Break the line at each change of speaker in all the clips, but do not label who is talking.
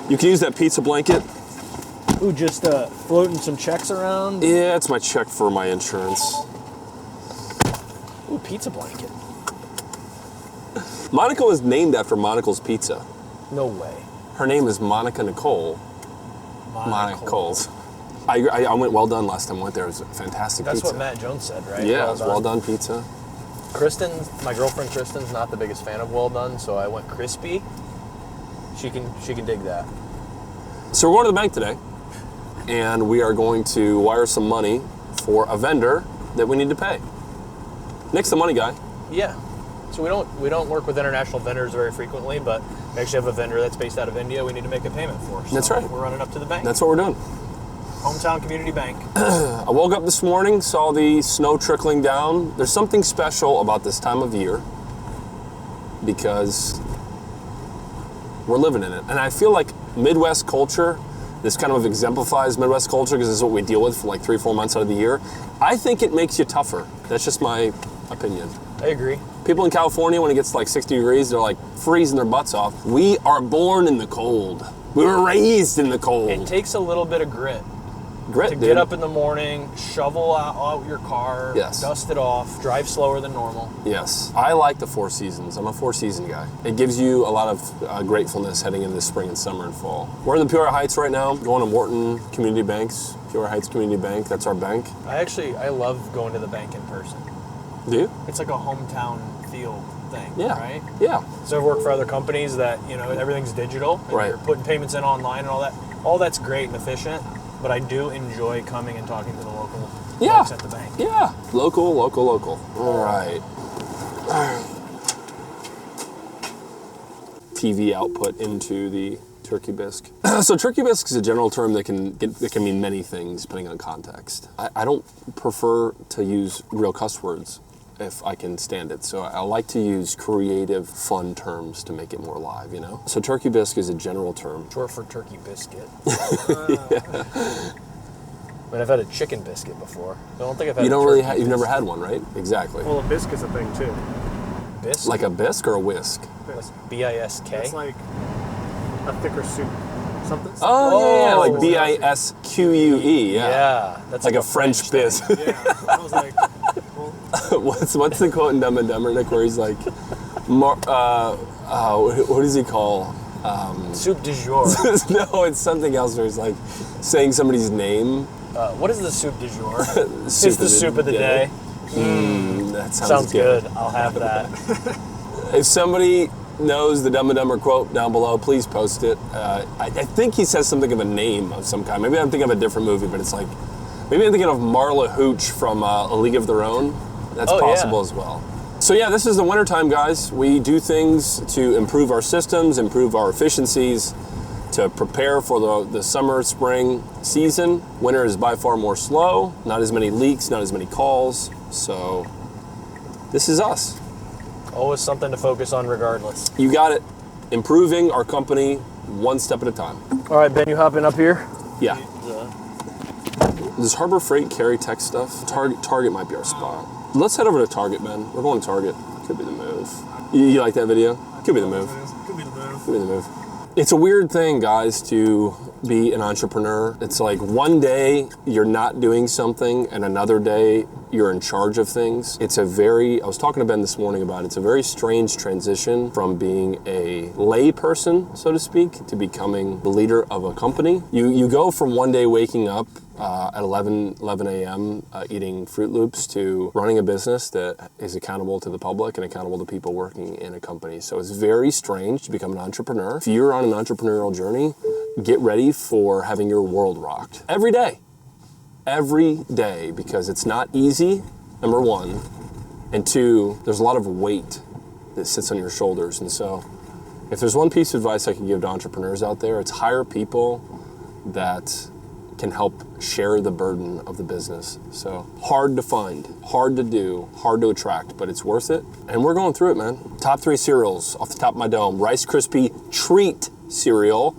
You can use that pizza blanket.
Ooh, just floating some checks around.
Yeah, it's my check for my insurance.
Ooh, pizza blanket.
Monica was named after Monocle's Pizza.
No way.
Her name is Monica Nicole. Monica Coles. I went well done last time I went there. It was a fantastic
That's
pizza.
what Matt Jones said, right?
Yeah, it was well done pizza.
Kristen, my girlfriend Kristen's not the biggest fan of well done, so I went crispy. She can dig that.
So we're going to the bank today, and we are going to wire some money for a vendor that we need to pay. Nick's the money guy.
Yeah. So we don't work with international vendors very frequently, but we actually have a vendor that's based out of India we need to make a payment for. So
That's right.
We're running up to the bank.
That's what we're doing.
Hometown Community Bank.
I woke up this morning, saw the snow trickling down. There's something special about this time of year because we're living in it. And I feel like Midwest culture, this kind of exemplifies Midwest culture because this is what we deal with for like 3-4 months out of the year. I think it makes you tougher. That's just my opinion.
I agree.
People in California, when it gets to like 60 degrees, they're like freezing their butts off. We are born in the cold. We were raised in the cold.
It takes a little bit of grit.
Grit,
to
dude.
get up in the morning, shovel out your car,
Yes.
dust it off, drive slower than normal.
Yes. I like the 4 seasons. I'm a 4-season guy. It gives you a lot of gratefulness heading into spring and summer and fall. We're in the Peoria Heights right now, going to Morton Community Banks. Peoria Heights Community Bank, that's our bank.
I love going to the bank in person.
Do you?
It's like a hometown feel thing,
Yeah.
right?
Yeah.
So I've worked for other companies that, everything's digital, and
Right.
you're putting payments in online and all that. All that's great and efficient, but I do enjoy coming and talking to the local folks at the bank.
Yeah. Local. All right. TV output into the turkey bisque. So turkey bisque is a general term that can mean many things depending on context. I don't prefer to use real cuss words if I can stand it. So I like to use creative, fun terms to make it more live, So turkey bisque is a general term.
Short for turkey biscuit.
Yeah.
I mean, I've had a chicken biscuit before. I don't think I've had
You've never had one, right? Exactly.
Well, a bisque is a thing too.
Bisque?
Like a bisque or a whisk?
Bisque.
B-I-S-K?
It's like a thicker soup. Something.
Oh, yeah, like
Oh.
B-I-S-Q-U-E, yeah.
Yeah. That's
Like a French bisque.
Yeah. I was like, well,
What's the quote in Dumb and Dumber, Nick, where he's like, what does he call?
Soup du jour.
No, it's something else where he's like saying somebody's name.
What is the soup du jour? It's
Soup
the
of
soup of the day.
That
Sounds good. I'll have that.
If somebody knows the Dumb and Dumber quote down below, please post it. I think he says something of a name of some kind. Maybe I'm thinking of a different movie, but it's like, maybe I'm thinking of Marla Hooch from A League of Their Own. That's possible as well. So yeah, this is the wintertime, guys. We do things to improve our systems, improve our efficiencies, to prepare for the summer, spring season. Winter is by far more slow, not as many leaks, not as many calls. So this is us.
Always something to focus on regardless.
You got it. Improving our company one step at a time.
All right, Ben, you hopping up here?
Yeah. Does Harbor Freight carry tech stuff? Target might be our spot. Let's head over to Target, Ben. We're going to Target. Could be the move. You like that video? Could be the move.
could be the move.
Could be the move. It's a weird thing, guys, to be an entrepreneur. It's like one day you're not doing something and another day you're in charge of things. I was talking to Ben this morning about it. It's a very strange transition from being a lay person, so to speak, to becoming the leader of a company. You go from one day waking up at 11 a.m. Eating Fruit Loops to running a business that is accountable to the public and accountable to people working in a company. So it's very strange to become an entrepreneur. If you're on an entrepreneurial journey, get ready for having your world rocked. Every day, because it's not easy, number one, and two, there's a lot of weight that sits on your shoulders. And so if there's one piece of advice I can give to entrepreneurs out there, it's hire people that can help share the burden of the business. So hard to find, hard to do, hard to attract, but it's worth it. And we're going through it, man. Top 3 cereals off the top of my dome. Rice Krispie Treat cereal,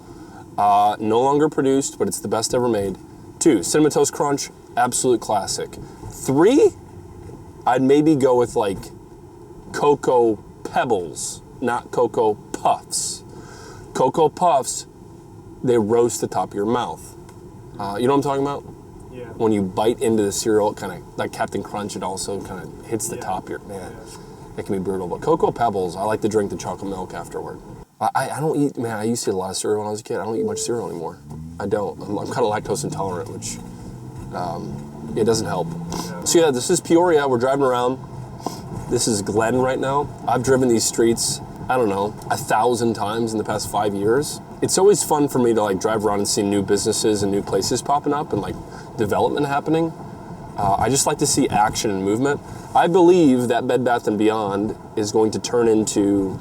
no longer produced, but it's the best ever made. 2, Cinnamon Toast Crunch, absolute classic. 3, I'd maybe go with like Cocoa Pebbles, not Cocoa Puffs. Cocoa Puffs, they roast the top of your mouth. You know what I'm talking about?
Yeah.
When you bite into the cereal, it kind of, like Captain Crunch, it also kind of hits the top of your, man, it can be brutal. But Cocoa Pebbles, I like to drink the chocolate milk afterward. I don't eat, man, I used to eat a lot of cereal when I was a kid. I don't eat much cereal anymore. I don't. I'm kind of lactose intolerant, which it doesn't help. Yeah. So yeah, this is Peoria. We're driving around. This is Glen right now. I've driven these streets, I don't know, 1,000 times in the past 5 years. It's always fun for me to like drive around and see new businesses and new places popping up and like development happening. I just like to see action and movement. I believe that Bed Bath & Beyond is going to turn into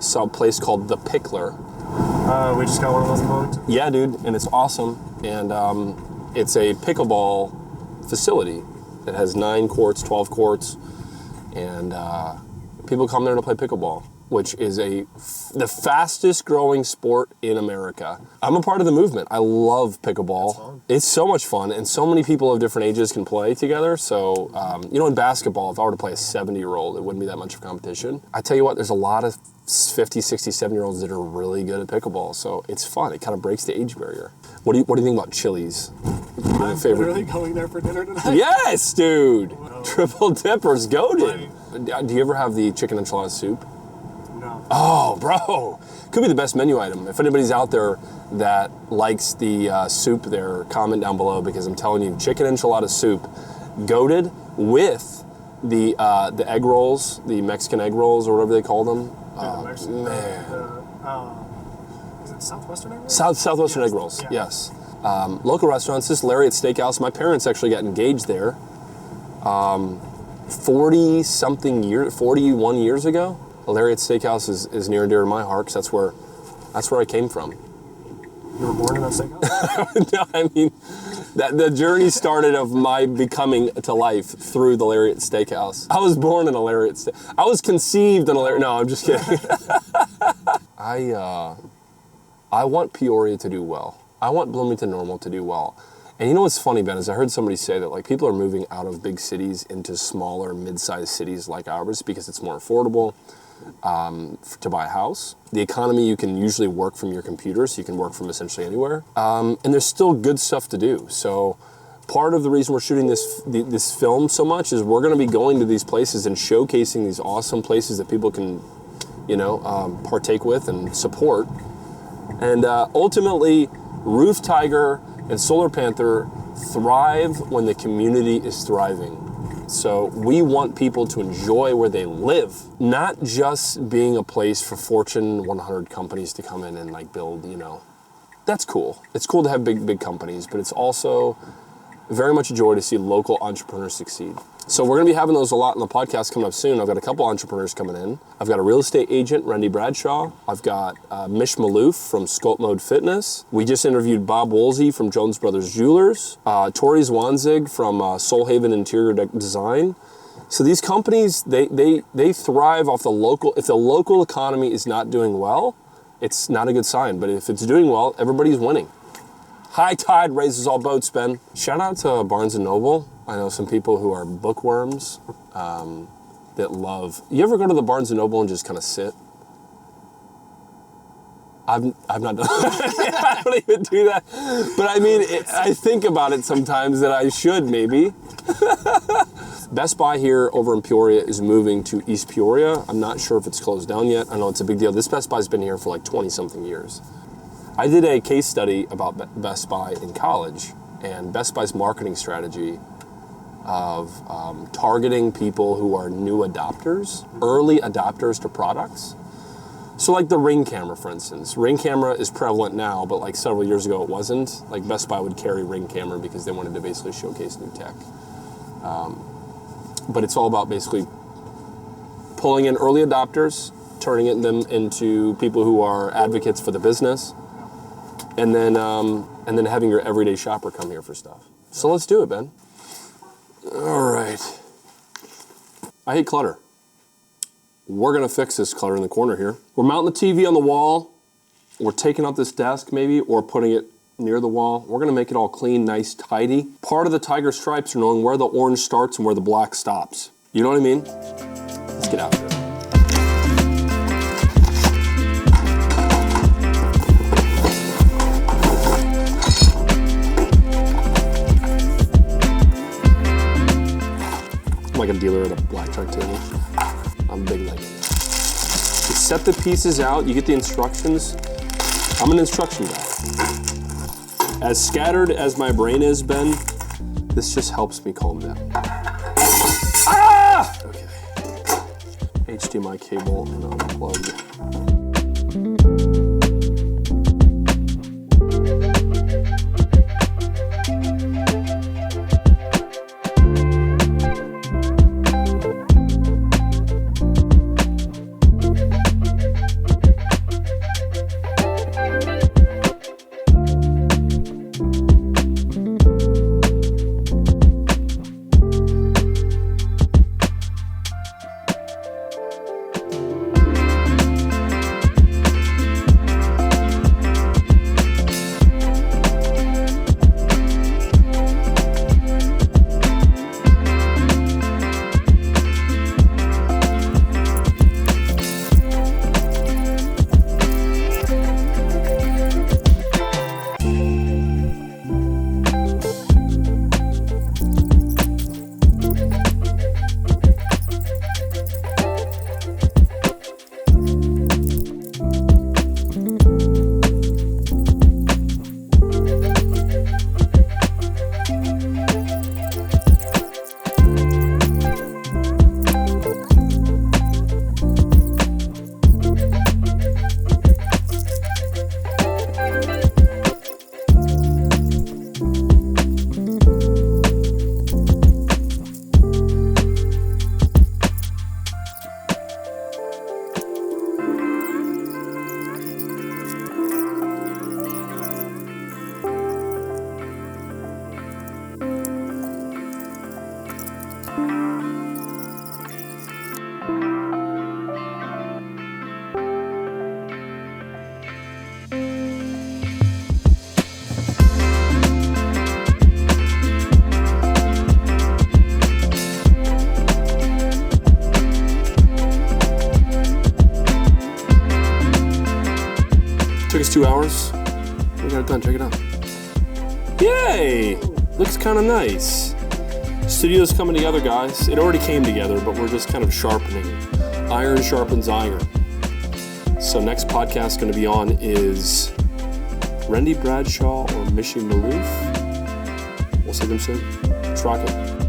some place called The Pickler.
We just got one of those in Burlington.
Yeah, dude, and it's awesome. And it's a pickleball facility that has 9 courts, 12 courts, and people come there to play pickleball, which is the fastest growing sport in America. I'm a part of the movement. I love pickleball. It's so much fun, and so many people of different ages can play together. So, in basketball, if I were to play a 70-year-old, it wouldn't be that much of a competition. I tell you what, there's a lot of 50, 60, 70-year-olds that are really good at pickleball, so it's fun. It kind of breaks the age barrier. What do you think about Chili's?
I'm literally going there for dinner tonight.
Yes, dude!
Wow.
Triple Dipper's goated. Do you ever have the chicken enchilada soup?
No.
Oh, bro. Could be the best menu item. If anybody's out there that likes the soup there, comment down below, because I'm telling you, chicken enchilada soup, goated with the egg rolls, the Mexican egg rolls, or whatever they call them.
Yeah, Mexican,
man.
Is it Southwestern egg rolls?
Southwestern
yes.
egg rolls,
Yeah.
yes. Local restaurants, this Lariat Steakhouse, my parents actually got engaged there 41 years ago. Lariat Steakhouse is near and dear to my heart, because that's where I came from.
You were born in that steakhouse?
No, I mean, the journey started of my becoming to life through the Lariat Steakhouse. I was born in a Lariat Steakhouse. I was conceived in a Lariat. No, I'm just kidding. I want Peoria to do well. I want Bloomington Normal to do well. And you know what's funny, Ben, is I heard somebody say that like people are moving out of big cities into smaller, mid-sized cities like ours because it's more affordable to buy a house. The economy, you can usually work from your computer, so you can work from essentially anywhere. And there's still good stuff to do. So part of the reason we're shooting this film so much is we're going to be going to these places and showcasing these awesome places that people can, partake with and support. And ultimately, Roof Tiger and Solar Panther thrive when the community is thriving. So we want people to enjoy where they live, not just being a place for Fortune 100 companies to come in and like build, That's cool. It's cool to have big companies, but it's also very much a joy to see local entrepreneurs succeed. So we're going to be having those a lot in the podcast coming up soon. I've got a couple entrepreneurs coming in. I've got a real estate agent, Randy Bradshaw. I've got Mish Malouf from Sculpt Mode Fitness. We just interviewed Bob Woolsey from Jones Brothers Jewelers. Tori Zwanzig from Soul Haven Interior Design. So these companies, they thrive off the local. If the local economy is not doing well, it's not a good sign. But if it's doing well, everybody's winning. High tide raises all boats, Ben. Shout out to Barnes & Noble. I know some people who are bookworms that love... You ever go to the Barnes & Noble and just kind of sit? I've not done that. I don't even do that. But I mean, I think about it sometimes that I should maybe. Best Buy here over in Peoria is moving to East Peoria. I'm not sure if it's closed down yet. I know it's a big deal. This Best Buy's been here for like 20-something years. I did a case study about Best Buy in college and Best Buy's marketing strategy of targeting people who are new adopters, early adopters to products. So like the Ring camera, for instance. Ring camera is prevalent now, but like several years ago it wasn't. Like Best Buy would carry Ring camera because they wanted to basically showcase new tech. But it's all about basically pulling in early adopters, turning them into people who are advocates for the business, and then having your everyday shopper come here for stuff. So let's do it, Ben. All right. I hate clutter. We're gonna fix this clutter in the corner here. We're mounting the TV on the wall. We're taking out this desk maybe, or putting it near the wall. We're gonna make it all clean, nice, tidy. Part of the tiger stripes are knowing where the orange starts and where the black stops. You know what I mean? Let's get after it. like a dealer at a blackjack table. I'm big like it. You set the pieces out, you get the instructions. I'm an instruction guy. As scattered as my brain has been, this just helps me calm down. Ah! Okay. HDMI cable and unplug. Took us 2 hours. We got it done. Check it out. Yay! Looks kind of nice. Studio's coming together, guys. It already came together, but we're just kind of sharpening. Iron sharpens iron. So next podcast going to be on is Randy Bradshaw or Mishi Malouf. We'll see them soon. Let's rock it.